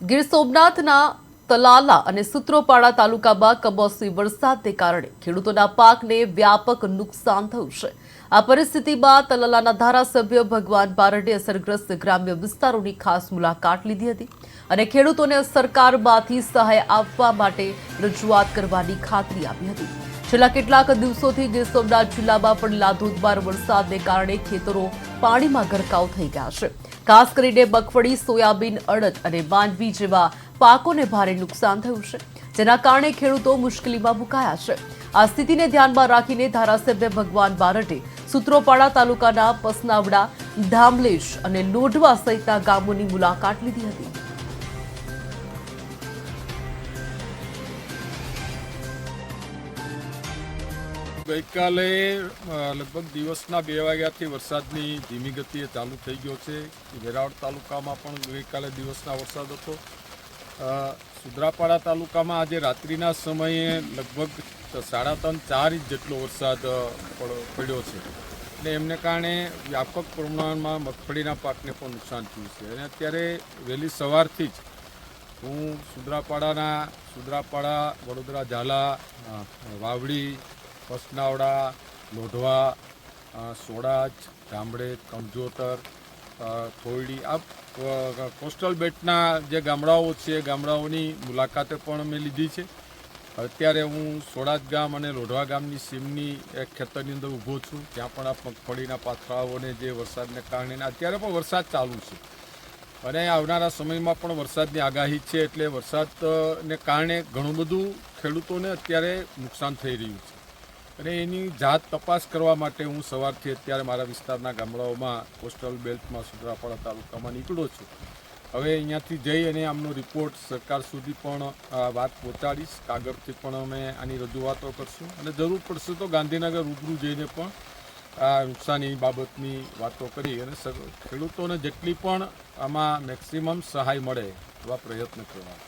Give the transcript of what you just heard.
ગીર સોમનાથના તલાલા અને સૂત્રોપાડા તાલુકામાં કમોસમી વરસાદને કારણે ખેડૂતોના પાકને વ્યાપક નુકસાન થયું છે। આ પરિસ્થિતિમાં તલાલાના ધારાસભ્ય ભગવાન બારડે અસરગ્રસ્ત ગ્રામ્ય વિસ્તારોની ખાસ મુલાકાત લીધી હતી અને ખેડૂતોને સરકારમાંથી સહાય આપવા માટે રજૂઆત કરવાની ખાતરી આપી હતી। છેલ્લા કેટલાક દિવસોથી ગીર સોમનાથ જિલ્લામાં પડેલા ધોધમાર વરસાદને કારણે ખેતરો પાણીમાં ગરકાવ થઈ ગયા છે। ખાસ કરીને મગફળી, સોયાબીન, અડદ અને માંડવી જેવા પાકોને ભારે નુકસાન થયું છે, જેના કારણે ખેડૂતો મુશ્કેલીમાં મુકાયા છે। આ સ્થિતિને ધ્યાનમાં રાખીને ધારાસભ્ય ભગવાન બારડે સૂત્રોપાડા તાલુકાના પસનાવડા, ધામલેશ અને લોઢવા સહિતના ગામોની મુલાકાત લીધી હતી। ગઈકાલે લગભગ દિવસના 2 વાગ્યાથી વરસાદની ધીમી ગતિએ ચાલુ થઈ ગયો છે। વેરાવળ તાલુકામાં પણ ગઈકાલે દિવસના વરસાદ હતો। સુત્રાપાડા તાલુકામાં આજે રાત્રિના સમયે લગભગ 3.5-4 ઇંચ જેટલો વરસાદ પડ્યો છે અને એમને કારણે વ્યાપક પ્રમાણમાં મગફળીના પાકને પણ નુકસાન થયું છે। અને અત્યારે વહેલી સવારથી જ હું સુત્રાપાડા, વડોદરા ઝાલા, વાવડી, પસનાવડા, લોઢવા, સોડાજ, ગામડેજ, કમજોતર, થોયડી આ કોસ્ટલ બેલ્ટના જે ગામડાઓ છે એ ગામડાઓની મુલાકાતે પણ મેં લીધી છે। અત્યારે હું સોડાજ ગામ અને લોઢવા ગામની સીમની એક ખેતરની અંદર ઊભો છું। ત્યાં પણ આ મગફળીના પાથરાઓને જે વરસાદને કારણે અત્યારે પણ વરસાદ ચાલુ છે અને આવનારા સમયમાં પણ વરસાદની આગાહી છે, એટલે વરસાદને કારણે ઘણું બધું ખેડૂતોને અત્યારે નુકસાન થઈ રહ્યું છે અને એની જાત તપાસ કરવા માટે હું સવારથી અત્યારે મારા વિસ્તારના ગામડાઓમાં કોસ્ટલ બેલ્ટમાં સુત્રાપાડા તાલુકામાં નીકળ્યો છું। હવે અહીંયાથી જઈ અને આમનો રિપોર્ટ સરકાર સુધી પણ વાત પહોંચાડીશ। કાગળથી પણ અમે આની રજૂઆતો કરશું અને જરૂર પડશે તો ગાંધીનગર રૂબરૂ જઈને પણ આ નુકસાની બાબતની વાતો કરી અને ખેડૂતોને જેટલી પણ આમાં મેક્સિમમ સહાય મળે એવા પ્રયત્ન કરવા।